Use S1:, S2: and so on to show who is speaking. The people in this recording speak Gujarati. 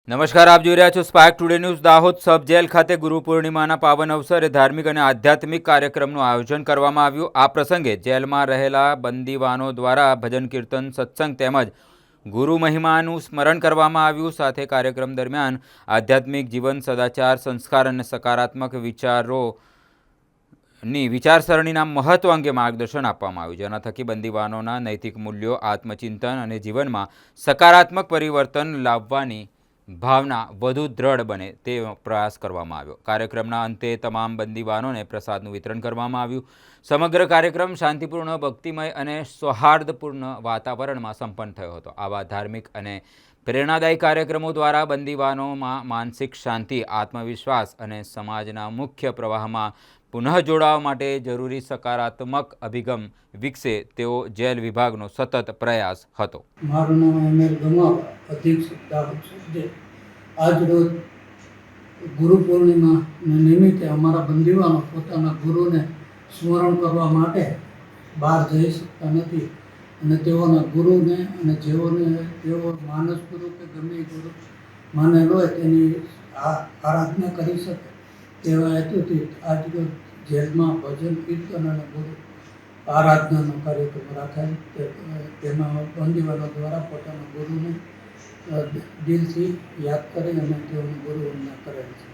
S1: નમસ્કાર, આપ જોઈ રહ્યા છો Spark Today News. Dahod sub jail ખાતે ગુરુ પૂર્ણિમાના પાવન અવસરે ધાર્મિક અને આધ્યાત્મિક કાર્યક્રમનું આયોજન કરવામાં આવ્યું। આ પ્રસંગે જેલમાં રહેલા બંદીવાનો દ્વારા ભજન કીર્તન સત્સંગ તેમજ ગુરુ મહિમાનું સ્મરણ કરવામાં આવ્યું। સાથે કાર્યક્રમ દરમિયાન આધ્યાત્મિક જીવન, સદાચાર, સંસ્કાર અને સકારાત્મક વિચારોની વિચારસરણીના મહત્વ અંગે માર્ગદર્શન આપવામાં આવ્યું, જેના થકી બંદીવાનોના નૈતિક મૂલ્યો, આત્મચિંતન અને જીવનમાં સકારાત્મક પરિવર્તન લાવવાની ભાવના વધુ દ્રઢ બને તે પ્રયાસ કરવામાં આવ્યો। કાર્યક્રમના અંતે તમામ બંદીવાનોને પ્રસાદનું વિતરણ કરવામાં આવ્યું। સમગ્ર કાર્યક્રમ શાંતિપૂર્ણ, ભક્તિમય અને સૌહાર્દપૂર્ણ વાતાવરણમાં સંપન્ન થયો હતો। આવા ધાર્મિક અને પ્રેરણાદાયી કાર્યક્રમો દ્વારા બંદીવાનોમાં માનસિક શાંતિ, આત્મવિશ્વાસ અને સમાજના મુખ્ય પ્રવાહમાં પુનઃ જોડાવા માટે જરૂરી સકારાત્મક અભિગમ વિકસે તેવો જેલ વિભાગનો સતત પ્રયાસ હતો।
S2: મારું નામ એમએલ ગમાવ, અધિક્ષક દાહોદ સબ। આજ રોજ ગુરુ પૂર્ણિમા નિમિત્તે અમારા બંદીવાનો પોતાના ગુરુને સ્મરણ કરવા માટે બહાર જઈ શકતા નથી અને તેઓના ગુરુને અને તેઓ માનસ ગુરુ કે ગમે ગુરુ માનેલો હોય તેની આરાધના કરી શકે તેવા હેતુથી આજ રોજ જેલમાં ભજન કીર્તન અને ગુરુ આરાધનાનો કાર્યક્રમ રાખેલ। તેમાં બંદીવાનો દ્વારા પોતાના ગુરુને દિલથી યાદ કરી અને તેઓનું ગુરુ વંદના કરેલ છે।